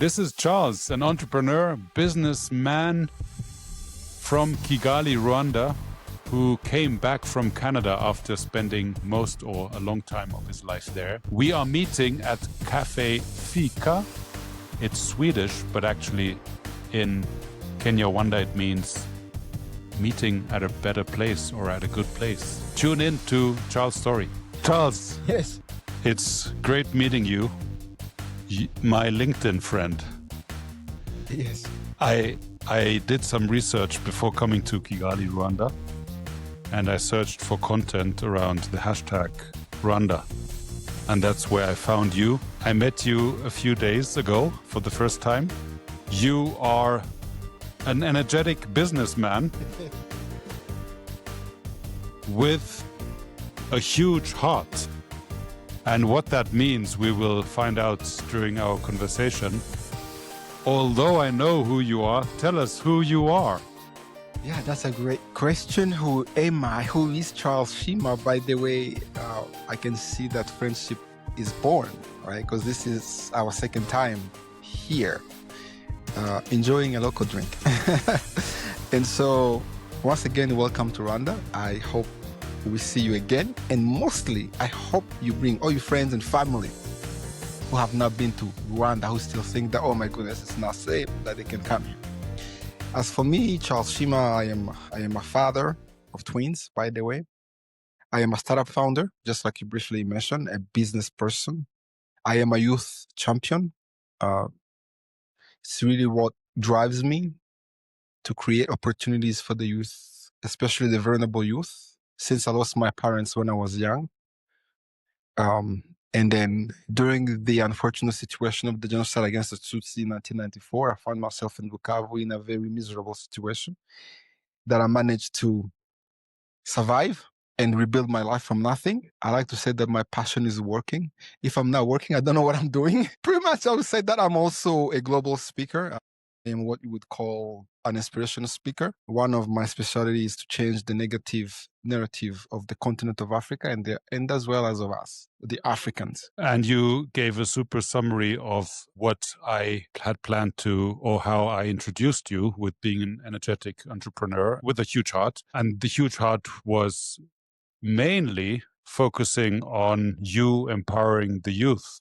This is Charles, an entrepreneur, businessman from Kigali, Rwanda, who came back from Canada after spending most or a long time of his life there. We are meeting at Cafe Fika. It's Swedish, but actually in Kenya-Rwanda it means meeting at a better place or at a good place. Tune in to Charles' story. Charles. Yes. It's great meeting you, my LinkedIn friend. Yes. I did some research before coming to Kigali, Rwanda, and I searched for content around the hashtag Rwanda. And that's where I found you. I met you a few days ago for the first time. You are an energetic businessman with a huge heart. And what that means, we will find out during our conversation. Although I know who you are, tell us who you are. Yeah, that's a great question. Who am I? Who is Charles Shima? By the way, I can see that friendship is born, right? Because this is our second time here, enjoying a local drink. And so, once again, welcome to Rwanda. I hope we see you again. And mostly, I hope you bring all your friends and family who have not been to Rwanda, who still think that, oh my goodness, it's not safe, that they can come here. As for me, Charles Shima, I am a father of twins, by the way. I am a startup founder, just like you briefly mentioned, a business person. I am a youth champion. It's really what drives me to create opportunities for the youth, especially the vulnerable youth, since I lost my parents when I was young. And then during the unfortunate situation of the genocide against the Tutsi in 1994, I found myself in Bukavu in a very miserable situation that I managed to survive and rebuild my life from nothing. I like to say that my passion is working. If I'm not working, I don't know what I'm doing. Pretty much, I would say that I'm also a global speaker. I am what you would call an inspirational speaker. One of my specialties is to change the negative narrative of the continent of Africa and as well as of us, the Africans. And you gave a super summary of what I had planned to, or how I introduced you with being an energetic entrepreneur with a huge heart. And the huge heart was mainly focusing on you empowering the youth.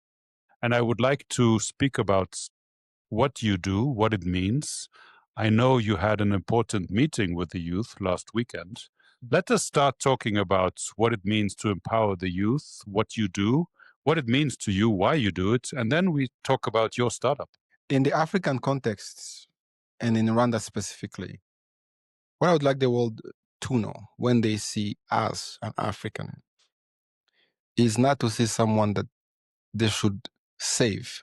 And I would like to speak about what you do, what it means. I know you had an important meeting with the youth last weekend. Let us start talking about what it means to empower the youth, what you do, what it means to you, why you do it, and then we talk about your startup. In the African context, and in Rwanda specifically, what I would like the world to know when they see us, an African, is not to see someone that they should save.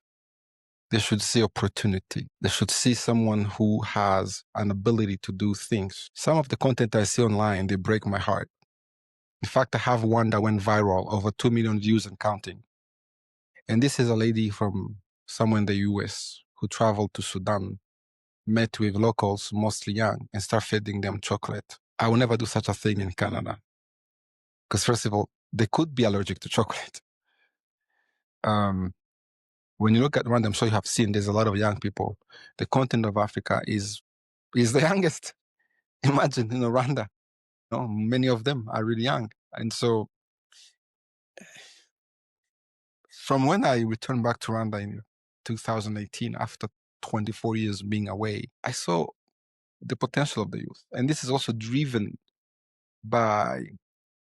They should see opportunity. They should see someone who has an ability to do things. Some of the content I see online, they break my heart. In fact, I have one that went viral, over 2 million views and counting. And this is a lady from somewhere in the US who traveled to Sudan, met with locals, mostly young, and start feeding them chocolate. I will never do such a thing in Canada. Because first of all, they could be allergic to chocolate. When you look at Rwanda, I'm sure you have seen, there's a lot of young people. The continent of Africa is the youngest. Imagine in Rwanda, many of them are really young. And so from when I returned back to Rwanda in 2018, after 24 years being away, I saw the potential of the youth. And this is also driven by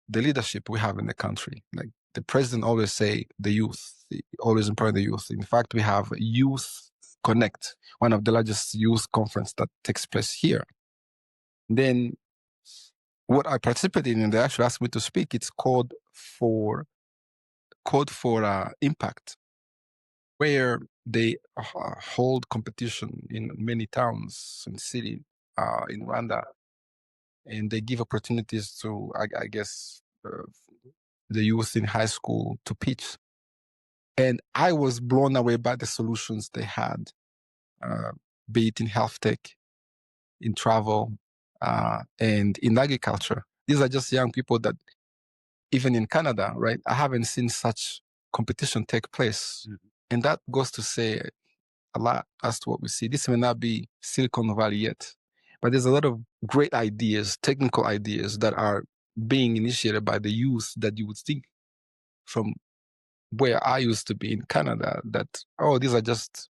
the leadership we have in the country. Like the president always say, the youth, always empower the youth. In fact, we have Youth Connect, one of the largest youth conference that takes place here. Then what I participated in, they actually asked me to speak. It's called for Impact, where they hold competition in many towns and cities in Rwanda. And they give opportunities to, I guess, the youth in high school to pitch. And I was blown away by the solutions they had, be it in health tech, in travel, and in agriculture. These are just young people that, even in Canada, right, I haven't seen such competition take place. Mm-hmm. And that goes to say, a lot as to what we see. This may not be Silicon Valley yet, but there's a lot of great ideas, technical ideas that are being initiated by the youth that you would think from where I used to be in Canada that, oh, these are just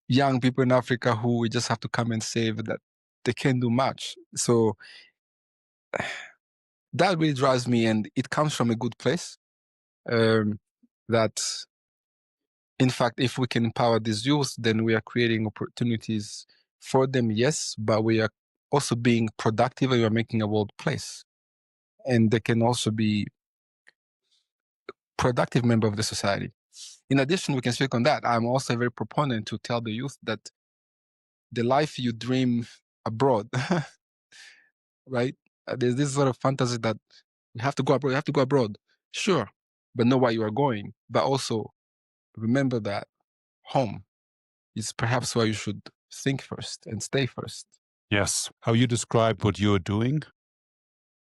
young people in Africa who we just have to come and save, that they can't do much. So that really drives me, and it comes from a good place. That in fact, if we can empower these youth, then we are creating opportunities for them, yes, but we are also being productive and we are making a world place. And they can also be productive member of the society. In addition, we can speak on that. I'm also a very proponent to tell the youth that the life you dream abroad, right? There's this sort of fantasy that you have to go abroad, you have to go abroad. Sure, but know why you are going. But also remember that home is perhaps where you should think first and stay first. Yes. How you describe what you're doing,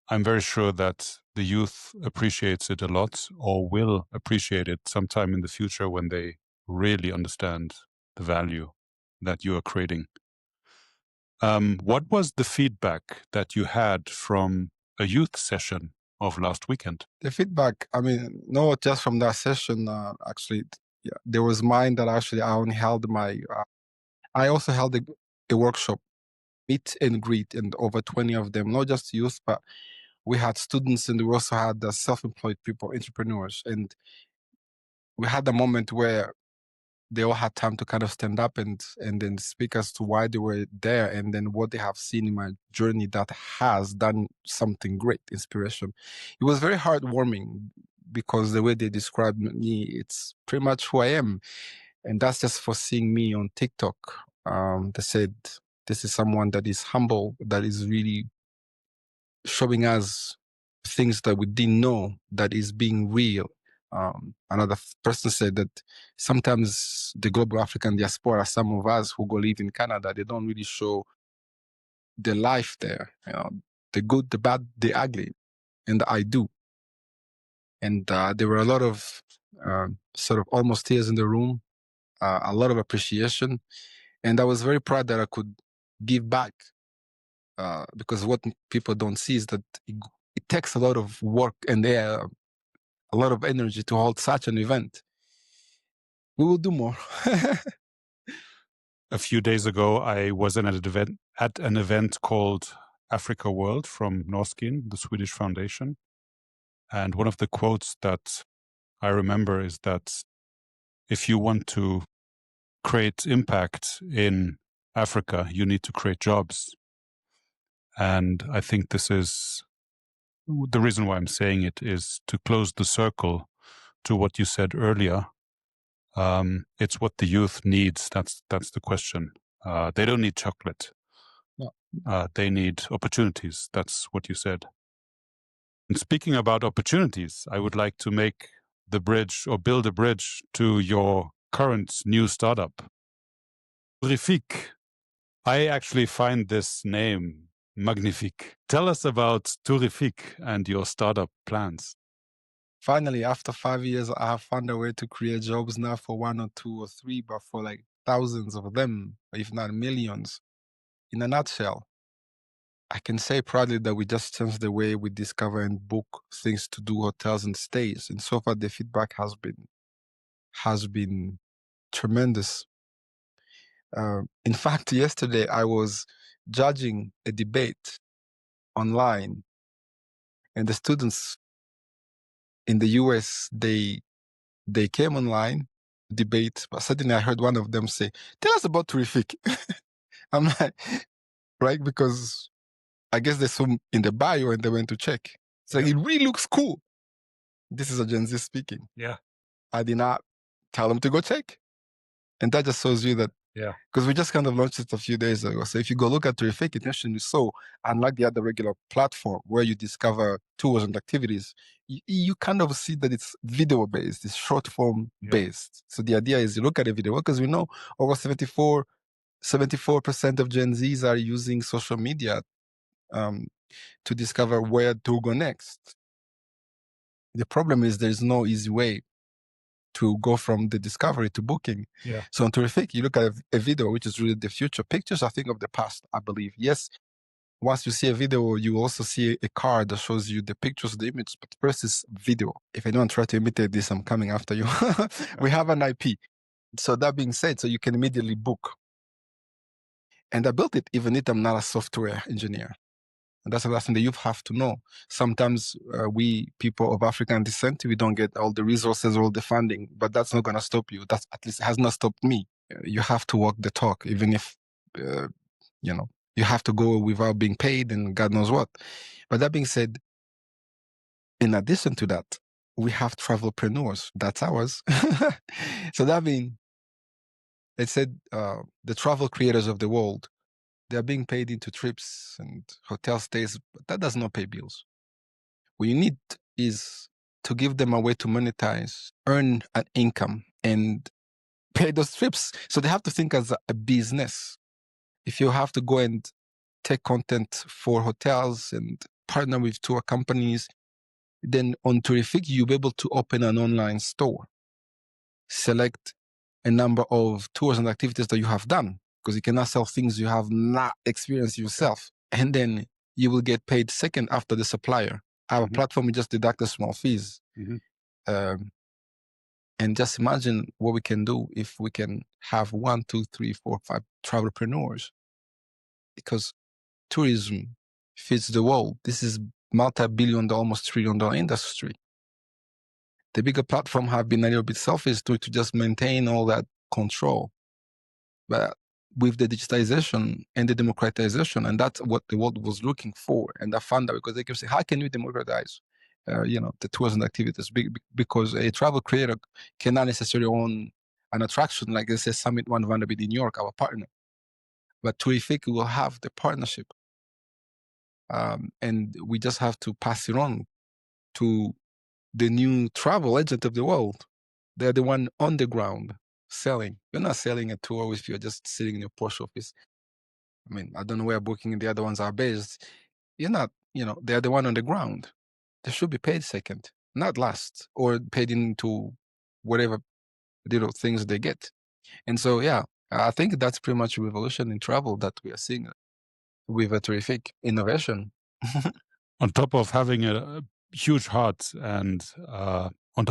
I'm very sure that the youth appreciates it a lot, or will appreciate it sometime in the future when they really understand the value that you are creating. What was the feedback that you had from a youth session of last weekend? The feedback, I mean, not just from that session, actually, yeah, there was mine that actually I only held I also held a workshop, meet and greet, and over 20 of them, not just youth, but we had students and we also had self-employed people, entrepreneurs. And we had a moment where they all had time to kind of stand up and then speak as to why they were there and then what they have seen in my journey that has done something great, inspiration. It was very heartwarming because the way they described me, it's pretty much who I am. And that's just for seeing me on TikTok. They said, this is someone that is humble, that is really showing us things that we didn't know, that is being real. Another person said that sometimes the global African diaspora, some of us who go live in Canada, they don't really show the life there, the good, the bad, the ugly, and I do. And there were a lot of sort of almost tears in the room, a lot of appreciation, and I was very proud that I could give back, because what people don't see is that it takes a lot of work and a lot of energy to hold such an event. We will do more. A few days ago, I was at an event called Africa World from Norskin, the Swedish foundation. And one of the quotes that I remember is that if you want to create impact in Africa, you need to create jobs. And I think this is the reason why I'm saying it, is to close the circle to what you said earlier. It's what the youth needs. That's the question. They don't need chocolate. No. They need opportunities. That's what you said. And speaking about opportunities, I would like to make the bridge, or build a bridge, to your current new startup. Terrifique. I actually find this name magnifique. Tell us about Terrifique and your startup plans. Finally, after 5 years, I have found a way to create jobs, not for 1 or 2 or 3, but for like thousands of them, if not millions. In a nutshell, I can say proudly that we just changed the way we discover and book things to do, hotels and stays. And so far, the feedback has been tremendous. In fact, yesterday I was judging a debate online, and the students in the US, they came online, debate, but suddenly I heard one of them say, "Tell us about Terrific." I'm like, right? Because I guess they saw in the bio and they went to check. It's like, it really looks cool. This is a Gen Z speaking. Yeah. I did not tell them to go check. And that just shows you that, because we just kind of launched it a few days ago. So if you go look at Terrific, it actually so, unlike the other regular platform where you discover tools and activities, you kind of see that it's video based, it's short form based. So the idea is you look at a video, because we know over 74% of Gen Zs are using social media to discover where to go next. The problem is there's no easy way to go from the discovery to booking. Yeah. So on Terrific, you look at a video, which is really the future. Pictures are thing of the past, I believe. Yes, once you see a video, you also see a card that shows you the pictures, the images, but first is video. If anyone try to imitate this, I'm coming after you. We have an IP. So that being said, so you can immediately book. And I built it even if I'm not a software engineer. And that's the last thing that you have to know. Sometimes we, people of African descent, we don't get all the resources, all the funding, but that's not going to stop you. That's at least has not stopped me. You have to walk the talk, even if, you have to go without being paid and God knows what. But that being said, in addition to that, we have travelpreneurs. That's ours. So that means, it said the travel creators of the world, they're being paid into trips and hotel stays, but that does not pay bills. What you need is to give them a way to monetize, earn an income, and pay those trips. So they have to think as a business. If you have to go and take content for hotels and partner with tour companies, then on Terrific, you'll be able to open an online store, select a number of tours and activities that you have done, because you cannot sell things you have not experienced yourself. And then you will get paid second after the supplier. Our platform will just deduct the small fees. And just imagine what we can do if we can have 1, 2, 3, 4, 5 travelpreneurs. Because tourism feeds the world. This is multi-billion, almost trillion-dollar industry. The bigger platform have been a little bit selfish to just maintain all that control. But with the digitization and the democratization, and that's what the world was looking for. And I found that because they can say, how can we democratize, the tours and activities? Because a travel creator cannot necessarily own an attraction like they say Summit One Vanderbilt in New York, our partner. But Terrific will have the partnership. And we just have to pass it on to the new travel agent of the world. They're the one on the ground selling. You're not selling a tour if you're just sitting in your post office. I mean, I don't know where Booking and the other ones are based. You're not, they're the one on the ground. They should be paid second, not last, or paid into whatever little things they get. And so, yeah, I think that's pretty much a revolution in travel that we are seeing with a Terrific innovation. On top of having a huge heart and on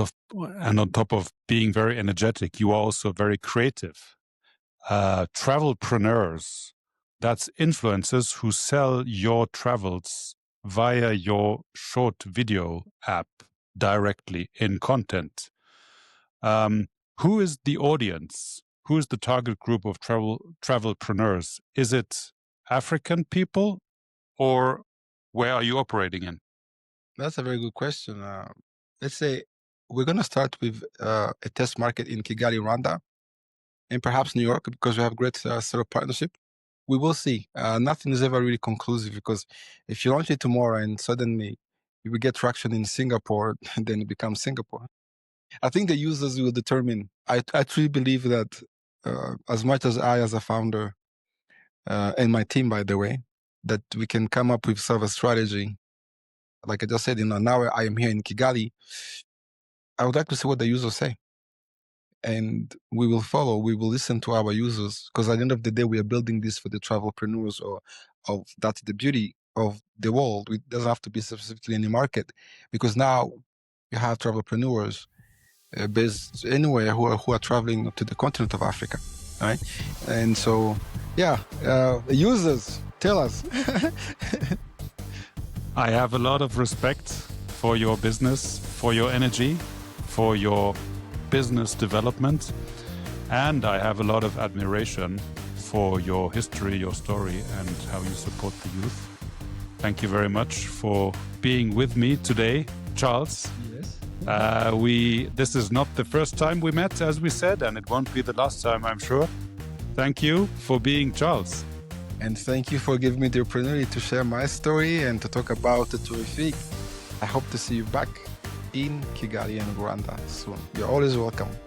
top of being very energetic, you are also very creative. Travelpreneurs, that's influencers who sell your travels via your short video app directly in content. Who is the audience? Who is the target group of travelpreneurs? Is it African people, or where are you operating in? That's a very good question. Let's say we're going to start with a test market in Kigali, Rwanda, and perhaps New York, because we have great sort of partnership. We will see. Nothing is ever really conclusive, because if you launch it tomorrow and suddenly you will get traction in Singapore, then it becomes Singapore. I think the users will determine. I truly believe that as much as I, as a founder, and my team, by the way, that we can come up with sort of a strategy. Like I just said, now I am here in Kigali. I would like to see what the users say. And we will follow, we will listen to our users, because at the end of the day, we are building this for the travelpreneurs, that's the beauty of the world. It doesn't have to be specifically in the market, because now you have travelpreneurs based anywhere who are traveling to the continent of Africa, right? And so, yeah, users, tell us. I have a lot of respect for your business, for your energy, for your business development, and I have a lot of admiration for your history, your story, and how you support the youth. Thank you very much for being with me today, Charles. Yes. This is not the first time we met, as we said, and it won't be the last time, I'm sure. Thank you for being Charles. And thank you for giving me the opportunity to share my story and to talk about the Terrific. I hope to see you back in Kigali and Rwanda soon. You're always welcome.